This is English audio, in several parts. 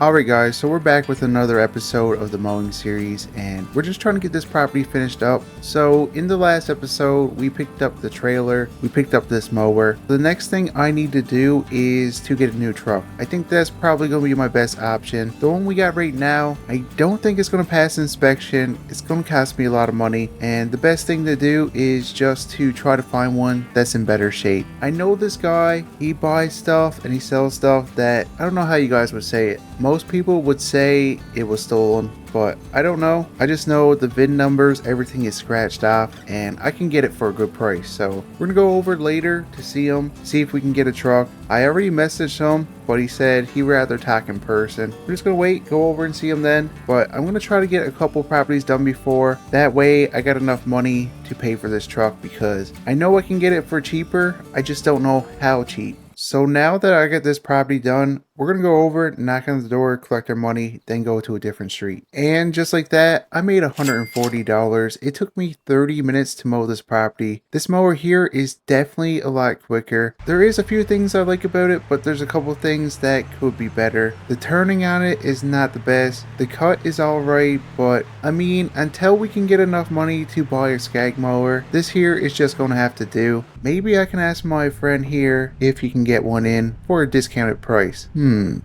Alright guys, so we're back with another episode of the Mowing series, and we're just trying to get this property finished up. So in the last episode, we picked up the trailer, we picked up this mower. The next thing I need to do is to get a new truck. I think that's probably going to be my best option. The one we got right now, I don't think it's going to pass inspection. It's going to cost me a lot of money, and the best thing to do is just to try to find one that's in better shape. I know this guy, he buys stuff and he sells stuff that, I don't know how you guys would say it. Most people would say it was stolen, but I don't know. I just know the VIN numbers, everything is scratched off, and I can get it for a good price. So we're gonna go over later to see him, see if we can get a truck. I already messaged him, but he said he'd rather talk in person. We're just gonna wait, go over and see him then. But I'm gonna try to get a couple properties done before. That way I got enough money to pay for this truck, because I know I can get it for cheaper. I just don't know how cheap. So now that I get this property done, we're going to go over, knock on the door, collect our money, then go to a different street. And just like that, I made $140. It took me 30 minutes to mow this property. This mower here is definitely a lot quicker. There is a few things I like about it, but there's a couple things that could be better. The turning on it is not the best. The cut is alright, but I mean, until we can get enough money to buy a skag mower, this here is just going to have to do. Maybe I can ask my friend here if he can get one in for a discounted price.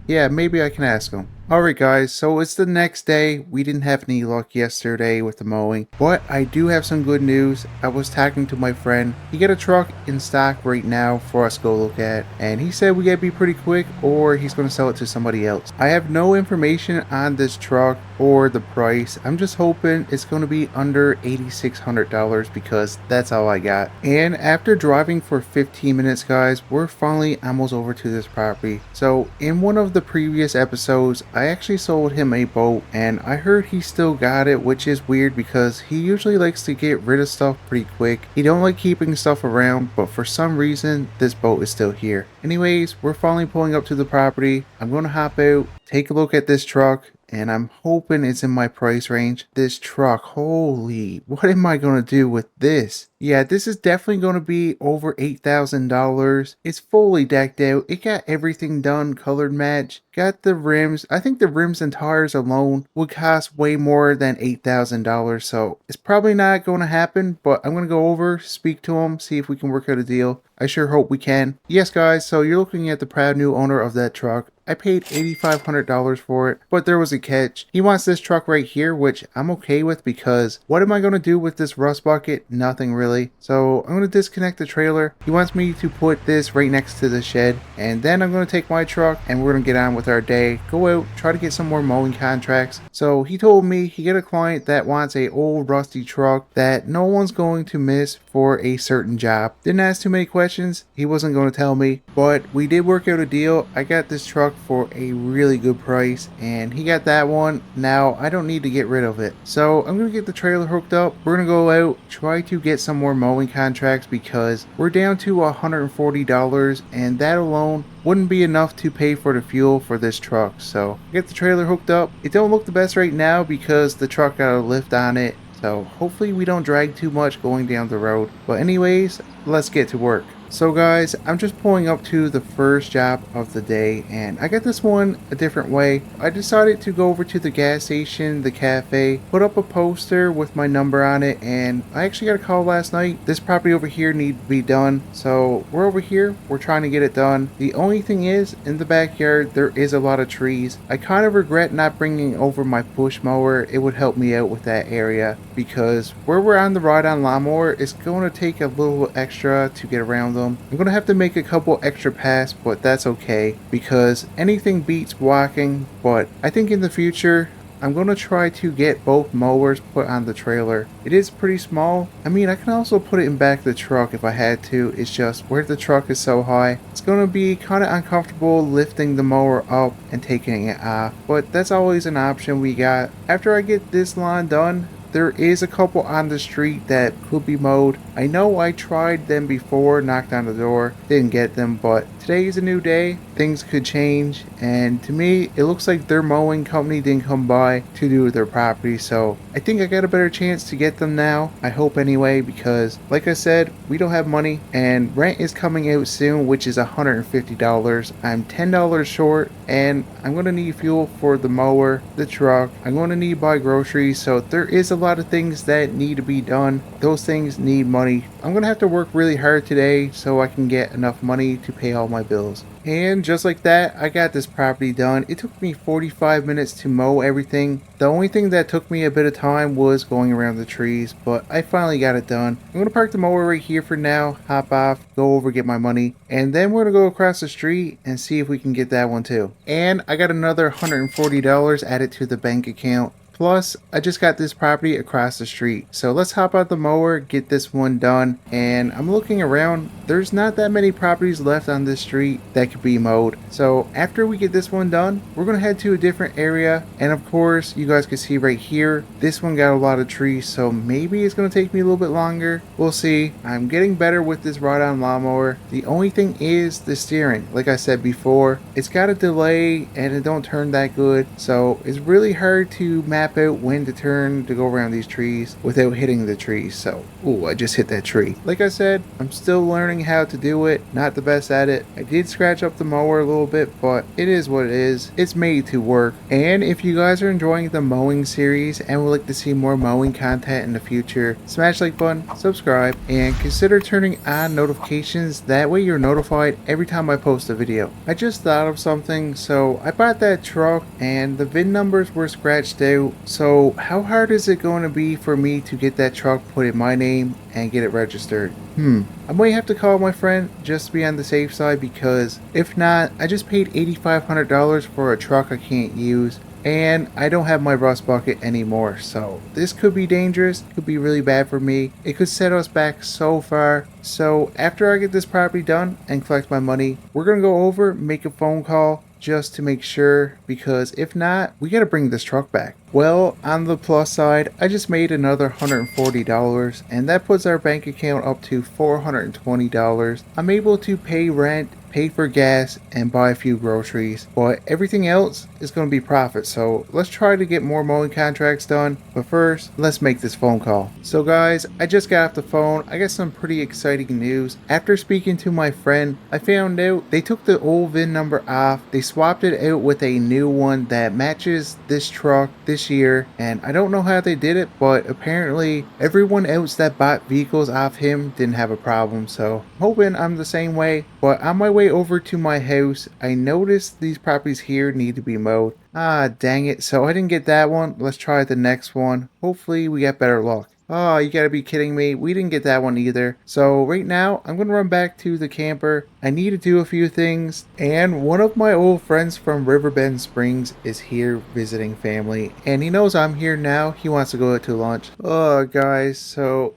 Yeah, maybe I can ask him. Alright guys, so it's the next day. We didn't have any luck yesterday with the mowing, but I do have some good news. I was talking to my friend. He got a truck in stock right now for us to go look at, and he said we gotta be pretty quick or he's gonna sell it to somebody else. I have no information on this truck or the price. I'm just hoping it's gonna be under $8,600 because that's all I got. And after driving for 15 minutes guys, we're finally almost over to this property. So in one of the previous episodes, I actually sold him a boat, and I heard he still got it, which is weird because he usually likes to get rid of stuff pretty quick. He don't like keeping stuff around, but for some reason this boat is still here. Anyways, we're finally pulling up to the property. I'm gonna hop out, take a look at this truck, and I'm hoping it's in my price range. This truck, holy, what am I gonna do with this? Yeah, this is definitely going to be over $8,000. It's fully decked out. It got everything done, colored match. Got the rims. I think the rims and tires alone would cost way more than $8,000. So it's probably not going to happen, but I'm going to go over, speak to him, see if we can work out a deal. I sure hope we can. Yes, guys, so you're looking at the proud new owner of that truck. I paid $8,500 for it, but there was a catch. He wants this truck right here, which I'm okay with because what am I going to do with this rust bucket? Nothing really. So I'm going to disconnect the trailer. He wants me to put this right next to the shed, and then I'm going to take my truck and we're going to get on with our day, go out, try to get some more mowing contracts. So he told me he got a client that wants a old rusty truck that no one's going to miss for a certain job. Didn't ask too many questions. He wasn't going to tell me, but we did work out a deal. I got this truck for a really good price, and he got that one. Now I don't need to get rid of it, so I'm gonna get the trailer hooked up. We're gonna go out, try to get some more mowing contracts because we're down to $140, and that alone wouldn't be enough to pay for the fuel for this truck. So get the trailer hooked up. It don't look the best right now because the truck got a lift on it, so hopefully we don't drag too much going down the road. But anyways, let's get to work. So guys, I'm just pulling up to the first job of the day, and I got this one a different way. I decided to go over to the gas station, the cafe, put up a poster with my number on it, and I actually got a call last night. This property over here needs to be done, so we're over here, we're trying to get it done. The only thing is, in the backyard, there is a lot of trees. I kind of regret not bringing over my push mower. It would help me out with that area, because where we're on the ride-on lawnmower, it's going to take a little extra to get around them. I'm going to have to make a couple extra passes, but that's okay because anything beats walking. But I think in the future, I'm going to try to get both mowers put on the trailer. It is pretty small. I mean, I can also put it in back of the truck if I had to. It's just where the truck is so high, it's going to be kind of uncomfortable lifting the mower up and taking it off. But that's always an option we got. After I get this lawn done, there is a couple on the street that could be mowed. I know I tried them before, knocked on the door, didn't get them, but today is a new day. things could change. And to me, it looks like their mowing company didn't come by to do with their property. So I think I got a better chance to get them now. I hope anyway, because like I said, we don't have money and rent is coming out soon, which is $150. I'm $10 short and I'm going to need fuel for the mower, the truck. I'm going to need to buy groceries. So there is a lot of things that need to be done. Those things need money. I'm going to have to work really hard today so I can get enough money to pay all my bills. And just like that, I got this property done. It took me 45 minutes to mow everything. The only thing that took me a bit of time was going around the trees, but I finally got it done. I'm going to park the mower right here for now, hop off, go over, get my money, and then we're going to go across the street and see if we can get that one too. And I got another $140 added to the bank account. Plus, I just got this property across the street. So let's hop out the mower, get this one done. And I'm looking around. There's not that many properties left on this street that could be mowed. So after we get this one done, we're going to head to a different area. And of course, you guys can see right here, this one got a lot of trees. So maybe it's going to take me a little bit longer. We'll see. I'm getting better with this ride-on lawnmower. The only thing is the steering. Like I said before, it's got a delay and it don't turn that good. So it's really hard to map out when to turn to go around these trees without hitting the trees. So, ooh, I just hit that tree. Like I said, I'm still learning how to do it. Not the best at it. I did scratch up the mower a little bit, but it is what it is. It's made to work. And if you guys are enjoying the mowing series and would like to see more mowing content in the future, smash like button, subscribe, and consider turning on notifications. That way you're notified every time I post a video. I just thought of something. So I bought that truck and the VIN numbers were scratched out. So how hard is it going to be for me to get that truck put in my name and get it registered? I might have to call my friend just to be on the safe side, because if not, I just paid $8,500 for a truck I can't use. And I don't have my rust bucket anymore, so this could be dangerous, could be really bad for me. It could set us back so far. So after I get this property done and collect my money, we're gonna go over, make a phone call just to make sure, because if not, we gotta bring this truck back. Well, on the plus side, I just made another $140 and that puts our bank account up to $420. I'm able to pay rent, pay for gas, and buy a few groceries, but everything else is going to be profit. So let's try to get more mowing contracts done, but first let's make this phone call. So guys, I just got off the phone. I got some pretty exciting news. After speaking to my friend, I found out they took the old VIN number off, they swapped it out with a new one that matches this truck this year, and I don't know how they did it, but apparently everyone else that bought vehicles off him didn't have a problem. So I'm hoping I'm the same way. But on my way over to my house, I noticed these properties here need to be mowed. Ah, dang it. So I didn't get that one. Let's try the next one. Hopefully we get better luck. Oh, you gotta be kidding me. We didn't get that one either. So right now, I'm gonna run back to the camper. I need to do a few things. And one of my old friends from Riverbend Springs is here visiting family. And he knows I'm here now. He wants to go out to lunch. Oh, guys, so...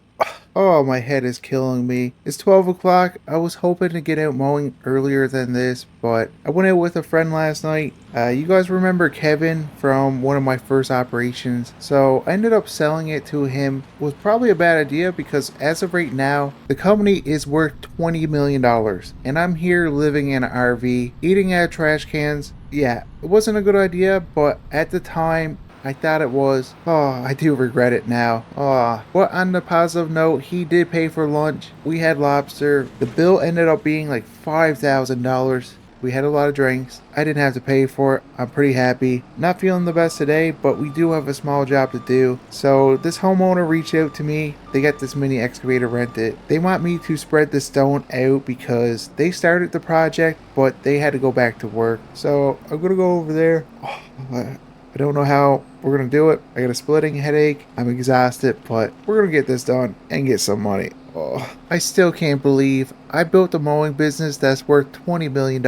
oh, my head is killing me. It's 12 o'clock. I was hoping to get out mowing earlier than this, but I went out with a friend last night. You guys remember Kevin from one of my first operations? So I ended up selling it to him. It was probably a bad idea because as of right now, the company is worth $20 million. And I'm here living in an RV, eating out of trash cans. Yeah, it wasn't a good idea, but at the time, I thought it was. Oh, I do regret it now. Oh, but on the positive note, he did pay for lunch. We had lobster. The bill ended up being like $5,000. We had a lot of drinks. I didn't have to pay for it. I'm pretty happy. Not feeling the best today, but we do have a small job to do. So this homeowner reached out to me. They got this mini excavator rented. They want me to spread the stone out because they started the project, but they had to go back to work. So I'm gonna go over there. Oh, I don't know how we're going to do it. I got a splitting headache. I'm exhausted, but we're going to get this done and get some money. Oh, I still can't believe I built a mowing business that's worth $20 million.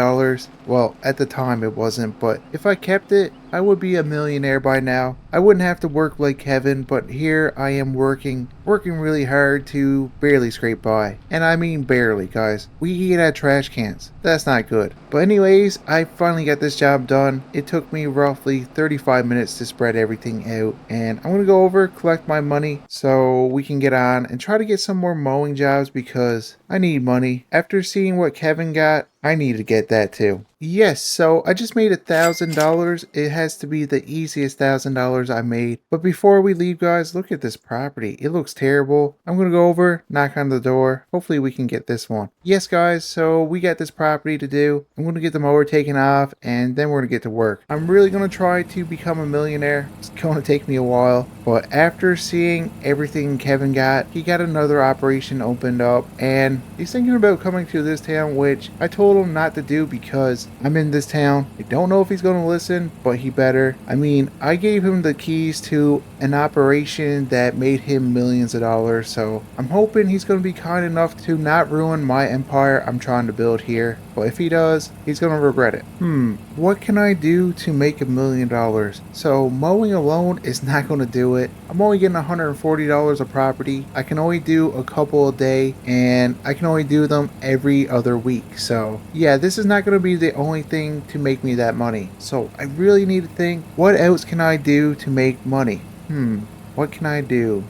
Well, at the time it wasn't, but if I kept it, I would be a millionaire by now. I wouldn't have to work like Kevin, but here I am working really hard to barely scrape by. And I mean barely, guys. We eat out of trash cans. That's not good. But anyways, I finally got this job done. It took me roughly 35 minutes to spread everything out. And I'm going to go over, collect my money so we can get on and try to get some more mowing jobs because I need money. After seeing what Kevin got, I need to get that too. Yes, so I just made $1,000. It has to be the easiest $1,000 I made. But before we leave, guys, look at this property. It looks terrible. I'm gonna go over, knock on the door. Hopefully we can get this one. Yes, guys, so we got this property to do. I'm gonna get the mower taken off and then we're gonna get to work. I'm really gonna try to become a millionaire. It's gonna take me a while, but after seeing everything Kevin got, he got another operation opened up and he's thinking about coming to this town, which I told him not to do because I'm in this town. I don't know if he's going to listen, but he better. I mean, I gave him the keys to an operation that made him millions of dollars, so I'm hoping he's going to be kind enough to not ruin my empire I'm trying to build here. But if he does, he's going to regret it. What can I do to make $1,000,000? So mowing alone is not going to do it. I'm only getting $140 a property. I can only do a couple a day and I can only do them every other week. So yeah, this is not going to be the only thing to make me that money. So I really need to think, what else can I do to make money? What can I do?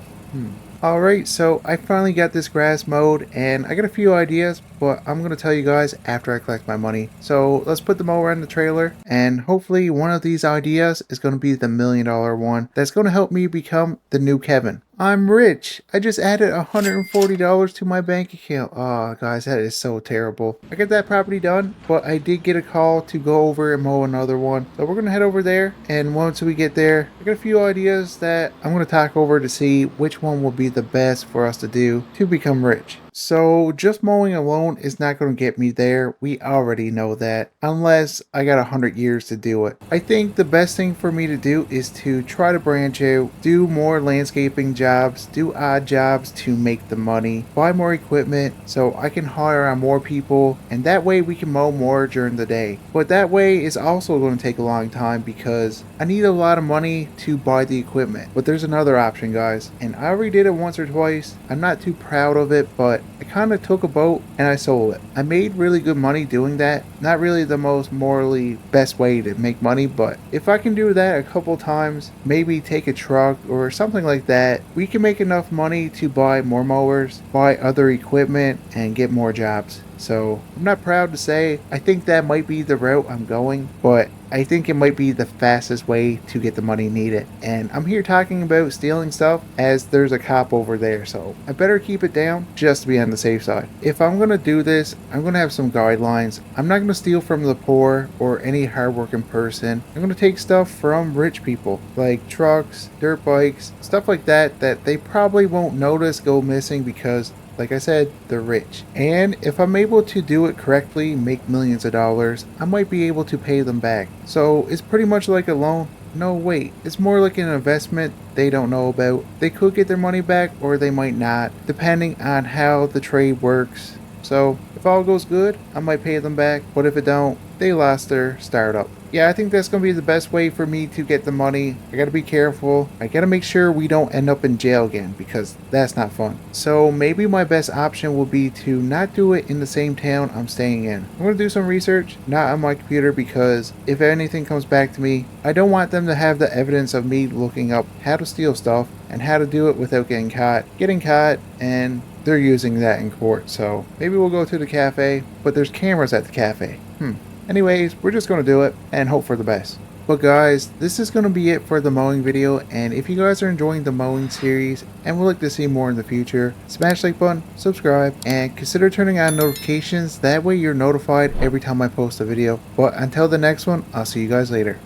Alright, so I finally got this grass mowed and I got a few ideas, but I'm going to tell you guys after I collect my money. So let's put the mower in the trailer and hopefully one of these ideas is going to be the $1,000,000 one that's going to help me become the new Kevin. I'm rich. I just added $140 to my bank account. Oh, guys, that is so terrible. I got that property done, but I did get a call to go over and mow another one. So we're going to head over there, and once we get there, I got a few ideas that I'm going to talk over to see which one will be the best for us to do to become rich. So just mowing alone is not going to get me there. We already know that, unless I got 100 years to do it. I think the best thing for me to do is to try to branch out, do more landscaping jobs, do odd jobs to make the money, buy more equipment so I can hire on more people, and that way we can mow more during the day. But that way is also going to take a long time because I need a lot of money to buy the equipment. But there's another option, guys, and I already did it once or twice. I'm not too proud of it, but I kind of took a boat and I sold it. I made really good money doing that. Not really the most morally best way to make money, but if I can do that a couple times, maybe take a truck or something like that, we can make enough money to buy more mowers, buy other equipment, and get more jobs. So I'm not proud to say I think that might be the route I'm going, but I think it might be the fastest way to get the money needed. And I'm here talking about stealing stuff as there's a cop over there, so I better keep it down just to be on the safe side. If I'm going to do this, I'm going to have some guidelines. I'm not going to steal from the poor or any hardworking person. I'm going to take stuff from rich people, like trucks, dirt bikes, stuff like that they probably won't notice go missing because, like I said, they're rich. And if I'm able to do it correctly, make millions of dollars, I might be able to pay them back. So it's pretty much like a loan. No, wait, it's more like an investment they don't know about. They could get their money back or they might not, depending on how the trade works. So if all goes good, I might pay them back, but if it don't, they lost their startup. Yeah, I think that's going to be the best way for me to get the money. I got to be careful. I got to make sure we don't end up in jail again because that's not fun. So maybe my best option will be to not do it in the same town I'm staying in. I'm going to do some research, not on my computer, because if anything comes back to me, I don't want them to have the evidence of me looking up how to steal stuff and how to do it without getting caught. And they're using that in court. So maybe we'll go to the cafe, but there's cameras at the cafe. Anyways, we're just going to do it and hope for the best. But guys, this is going to be it for the mowing video, and if you guys are enjoying the mowing series and would like to see more in the future, smash like button, subscribe, and consider turning on notifications. That way you're notified every time I post a video. But until the next one, I'll see you guys later.